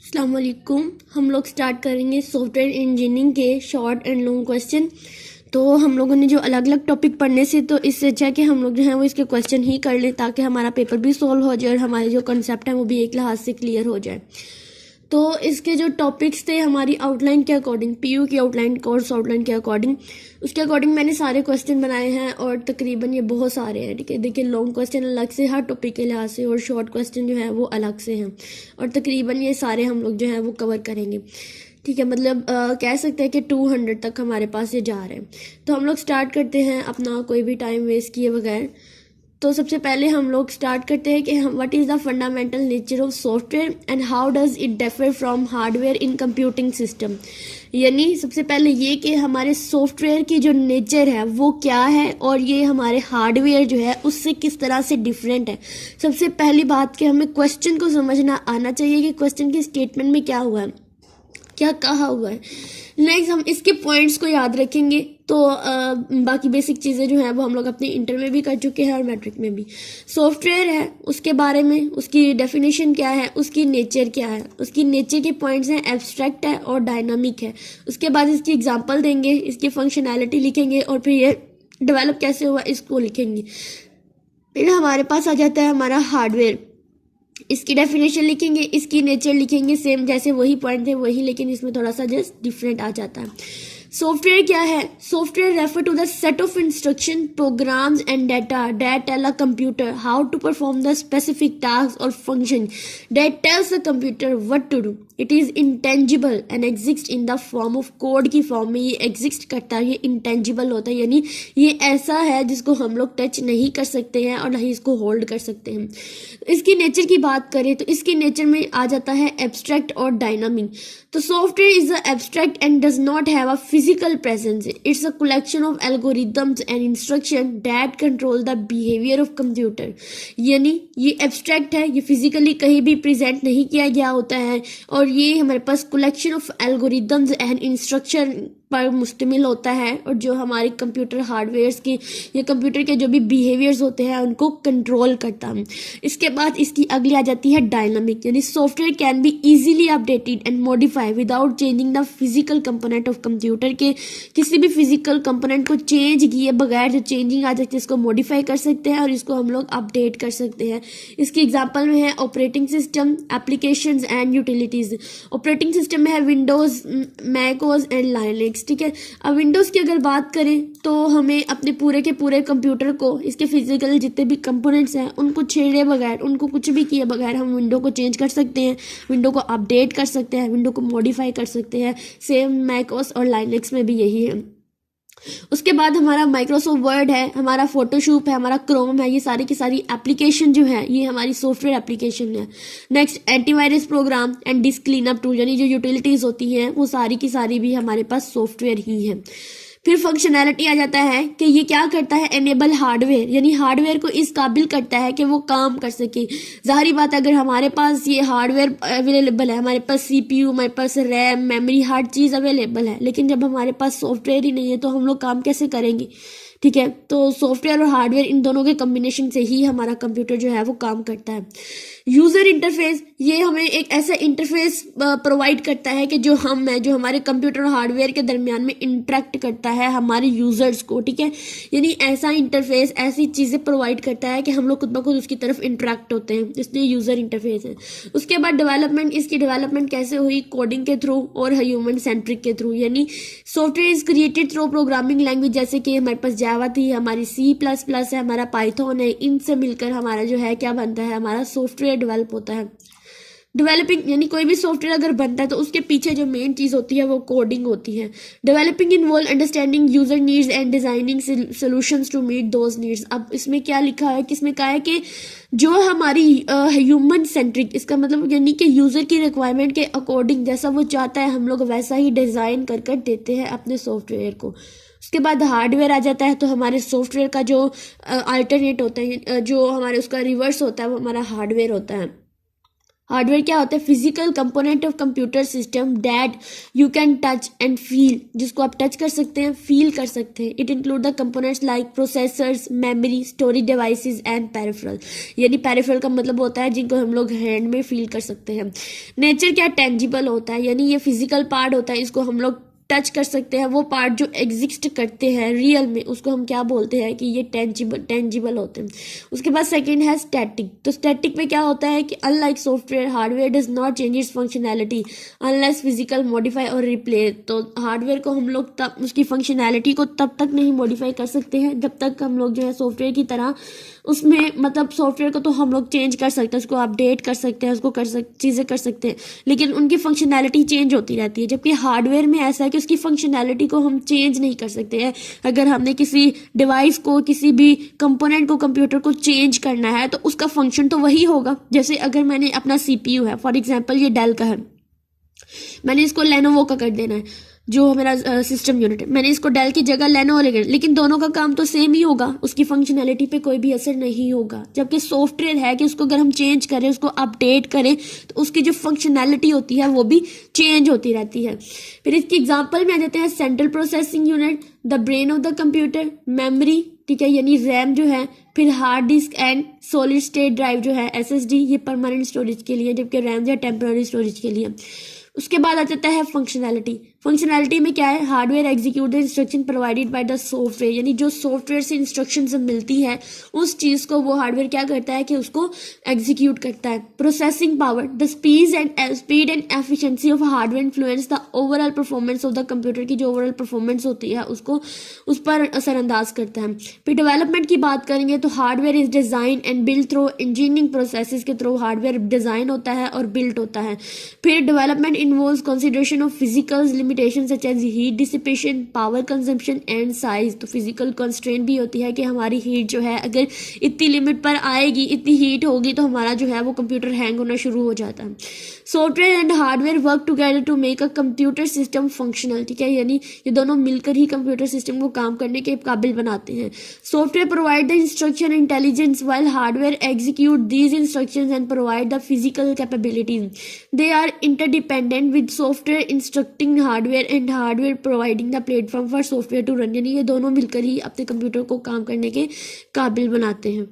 अस्सलाम वालेकुम। हम लोग स्टार्ट करेंगे सॉफ्टवेयर इंजीनियरिंग के शॉर्ट एंड लॉन्ग क्वेश्चन। तो हम लोगों ने जो अलग अलग टॉपिक पढ़ने से तो इससे अच्छा है कि हम लोग जो है वो इसके क्वेश्चन ही कर लें ताकि हमारा पेपर भी सॉल्व हो जाए और हमारे जो कंसेप्ट है वो भी एक लिहाज से क्लियर हो जाए। तो इसके जो टॉपिक्स थे हमारी आउटलाइन के अकॉर्डिंग, पीयू की आउटलाइन, कोर्स आउटलाइन के अकॉर्डिंग, उसके अकॉर्डिंग मैंने सारे क्वेश्चन बनाए हैं और तकरीबन ये बहुत सारे हैं। ठीक है, देखिए लॉन्ग क्वेश्चन अलग से हर टॉपिक के लिहाज से और शॉर्ट क्वेश्चन जो है वो अलग से हैं और तकरीबन ये सारे हम लोग जो है वो कवर करेंगे। ठीक है, मतलब कह सकते हैं कि 200 तक हमारे पास ये जा रहे हैं। तो हम लोग स्टार्ट करते हैं अपना कोई भी टाइम वेस्ट किए बगैर। तो सबसे पहले हम लोग स्टार्ट करते हैं कि हम what is the fundamental nature of software and how does it differ from hardware in computing system. यानी सबसे पहले ये कि हमारे सॉफ्टवेयर की जो नेचर है वो क्या है और ये हमारे हार्डवेयर जो है उससे किस तरह से डिफरेंट है। सबसे पहली बात कि हमें क्वेश्चन को समझना आना चाहिए कि क्वेश्चन के स्टेटमेंट में क्या हुआ है, क्या कहा हुआ है। नेक्स्ट हम इसके पॉइंट्स को याद रखेंगे। तो बाकी बेसिक चीज़ें जो हैं वो हम लोग अपने इंटर में भी कर चुके हैं और मैट्रिक में भी। सॉफ्टवेयर है उसके बारे में, उसकी डेफिनेशन क्या है, उसकी नेचर क्या है, उसकी नेचर के पॉइंट्स हैं एब्स्ट्रैक्ट है और डायनामिक है। उसके बाद इसकी एग्जांपल देंगे, इसकी फंक्शनैलिटी लिखेंगे और फिर ये डेवलप कैसे हुआ इसको लिखेंगे। फिर हमारे पास आ जाता है हमारा हार्डवेयर, इसकी डेफिनेशन लिखेंगे, इसकी नेचर लिखेंगे, सेम जैसे वही पॉइंट थे वही, लेकिन इसमें थोड़ा सा जस्ट डिफरेंट आ जाता है। सॉफ्टवेयर क्या है? Software refer to the set of instruction, programs and data that tell a computer how to perform the specific task और function that tells the computer what to do. It is intangible and exist in the form of code की form में ये exist करता है। ये intangible होता है, यानी ये ऐसा है जिसको हम लोग टच नहीं कर सकते हैं और नहीं इसको होल्ड कर सकते हैं। इसकी नेचर की बात करें तो इसकी नेचर में आ जाता है एब्स्ट्रैक्ट और डायनामिक। तो software is a abstract and does not have a physical presence. It's a collection of algorithms and instruction that control the behaviour of computer. यानी ये एब्स्ट्रैक्ट है, ये फिजिकली कहीं भी प्रेजेंट नहीं किया गया होता है और ये हमारे पास collection of algorithms and instruction पर मुश्तमिल होता है और जो हमारे कंप्यूटर हार्डवेयर्स की या कंप्यूटर के जो भी बिहेवियर्स होते हैं उनको कंट्रोल करता है। इसके बाद इसकी अगली आ जाती है डायनामिक, यानी software can be easily updated and modify without changing the physical component of computer के किसी भी फिजिकल कंपोनेंट को चेंज किए बगैर जो चेंजिंग आ जाती है इसको मॉडिफाई कर सकते हैं और इसको हम लोग अपडेट कर सकते हैं। इसकी एग्जाम्पल में है operating system, applications and utilities. Operating system में है विंडोज, मैकओएस एंड लाइनक्स। ठीक है, अब विंडोज़ की अगर बात करें तो हमें अपने पूरे के पूरे कंप्यूटर को, इसके फिजिकल जितने भी कंपोनेंट्स हैं उनको छेड़े बगैर, उनको कुछ भी किए बगैर हम विंडो को चेंज कर सकते हैं, विंडो को अपडेट कर सकते हैं, विंडो को मॉडिफाई कर सकते हैं। सेम मैकओएस और लाइनक्स में भी यही है। उसके बाद हमारा माइक्रोसॉफ्ट वर्ड है, हमारा फोटोशॉप है, हमारा क्रोम है, ये सारी की सारी एप्लीकेशन जो है ये हमारी सॉफ्टवेयर एप्लीकेशन है। Next antivirus program and disc cleanup tool, यानी जो यूटिलिटीज होती हैं वो सारी की सारी भी हमारे पास सॉफ्टवेयर ही है। फिर फंक्शनैलिटी आ जाता है कि ये क्या करता है, एनेबल हार्डवेयर, यानी हार्डवेयर को इस काबिल करता है कि वो काम कर सके। जाहिर बात है अगर हमारे पास ये हार्डवेयर अवेलेबल है, हमारे पास सीपीयू, हमारे पास रैम, मेमोरी, हर चीज़ अवेलेबल है, लेकिन जब हमारे पास सॉफ्टवेयर ही नहीं है तो हम लोग काम कैसे करेंगे। ठीक है, तो सॉफ्टवेयर और हार्डवेयर इन दोनों के कम्बिनेशन से ही हमारा कंप्यूटर जो है वो काम करता है। यूज़र इंटरफेस, ये हमें एक ऐसा इंटरफेस प्रोवाइड करता है कि जो हम है, जो हमारे कंप्यूटर और हार्डवेयर के दरमियान में इंटरेक्ट करता है हमारे यूज़र्स को। ठीक है, यानी ऐसा इंटरफेस, ऐसी चीज़ें प्रोवाइड करता है कि हम लोग खुद ब खुद उसकी तरफ इंटरेक्ट होते हैं, इसलिए यूज़र इंटरफेस है। उसके बाद डेवलपमेंट, इसकी डेवलपमेंट कैसे हुई, कोडिंग के थ्रू और ह्यूमन सेंट्रिक के थ्रू, यानी software is created through programming language, जैसे कि हमारे पास जावा थी, हमारी C++ है, हमारा पाइथन है, इनसे मिलकर हमारा जो है क्या बनता है, हमारा सॉफ्टवेयर डेवलप होता है। डेवलपिंग, यानी कोई भी सॉफ्टवेयर अगर बनता है तो उसके पीछे जो मेन चीज़ होती है वो कोडिंग होती है। Developing involve understanding user needs and designing solutions to meet those needs. अब इसमें क्या लिखा है, किसमें कहा है कि जो हमारी ह्यूमन सेंट्रिक, इसका मतलब यानी कि यूजर की रिक्वायरमेंट के अकॉर्डिंग जैसा वो चाहता है हम लोग वैसा ही डिजाइन कर देते हैं अपने सॉफ्टवेयर को। उसके बाद हार्डवेयर आ जाता है, तो हमारे सॉफ्टवेयर का जो अल्टरनेट होता है, जो हमारे उसका रिवर्स होता है वो हमारा हार्डवेयर होता है। हार्डवेयर क्या होता है? Physical component of computer system that you can touch and feel, जिसको आप टच कर सकते हैं, फील कर सकते हैं। It include the components like processors, memory, storage devices and peripheral. यानी पेरिफेरल का मतलब होता है जिनको हम लोग हैंड में फील कर सकते हैं। नेचर क्या? टेंजिबल होता है, यानी ये फिजिकल पार्ट होता है, इसको हम लोग टच कर सकते हैं। वो पार्ट जो एग्जिस्ट करते हैं रियल में, उसको हम क्या बोलते हैं कि ये टेंजिबल होते हैं। उसके बाद सेकंड है स्टैटिक। तो स्टैटिक में क्या होता है कि unlike software, hardware does not change it's functionality unless physical modify और रिप्लेस। तो हार्डवेयर को हम लोग तब उसकी फंक्शनैलिटी को तब तक नहीं मॉडिफाई कर सकते हैं जब तक हम लोग जो है सॉफ्टवेयर की तरह उसमें, मतलब सॉफ्टवेयर को तो हम लोग चेंज कर सकते हैं, उसको अपडेट कर सकते हैं, उसको चीज़ें कर सकते हैं, लेकिन उनकी फंक्शनैलिटी चेंज होती रहती है। जबकि हार्डवेयर में ऐसा है कि उसकी फंक्शनैलिटी को हम चेंज नहीं कर सकते हैं। अगर हमने किसी डिवाइस को, किसी भी कंपोनेंट को, कंप्यूटर को चेंज करना है तो उसका फंक्शन तो वही होगा। जैसे अगर मैंने अपना CPU है, फॉर एग्जाम्पल ये डेल का है, मैंने इसको लेनोवो का कर देना है, जो मेरा सिस्टम यूनिट है, मैंने इसको डेल की जगह लेनोवो ले, लेकिन दोनों का काम तो सेम ही होगा, उसकी फंक्शनैलिटी पे कोई भी असर नहीं होगा। जबकि सॉफ्टवेयर है कि उसको अगर हम चेंज करें, उसको अपडेट करें, तो उसकी जो फंक्शनैलिटी होती है वो भी चेंज होती रहती है। फिर इसकी एग्जाम्पल में आ जाते हैं central processing unit, the brain of the computer, memory, ठीक है, यानी रैम जो है, फिर hard disk and solid state drive जो है SSD, ये परमानेंट स्टोरेज के लिए, जबकि रैम जो है टेम्पररी स्टोरेज के लिए। उसके बाद आ जाता है फंक्शनैलिटी। फंक्शनैलिटी में क्या है? Hardware execute the instruction provided by the software, यानी जो सॉफ्टवेयर से इंस्ट्रक्शन मिलती है उस चीज को वो हार्डवेयर क्या करता है कि उसको एग्जीक्यूट करता है। Processing power, the speed and efficiency of hardware influence the overall performance of the computer की जो ओवरऑल परफॉर्मेंस होती है उसको उस पर असरअंदाज करता है। फिर डेवलपमेंट की बात करेंगे तो hardware is design and build through engineering processes के थ्रू हार्डवेयर डिजाइन होता है और बिल्ड होता है। फिर development involves consideration of physical limitation such as heat dissipation, power consumption and size. तो फिजिकल कंस्ट्रेंट भी होती है कि हमारी हीट जो है अगर इतनी लिमिट पर आएगी, इतनी हीट होगी तो हमारा जो है वो कंप्यूटर हैंग होना शुरू हो जाता है। Software and hardware work together to make a computer system functional, ठीक है, यानी ये दोनों मिलकर ही कंप्यूटर सिस्टम को काम करने के काबिल बनाते हैं। Software provide the instruction intelligence while hardware execute these instructions and provide the physical capabilities. They are interdependent with software instructing hardware and hardware providing the platform for software to run, यानी ये दोनों मिलकर ही अपने computer को काम करने के काबिल बनाते हैं।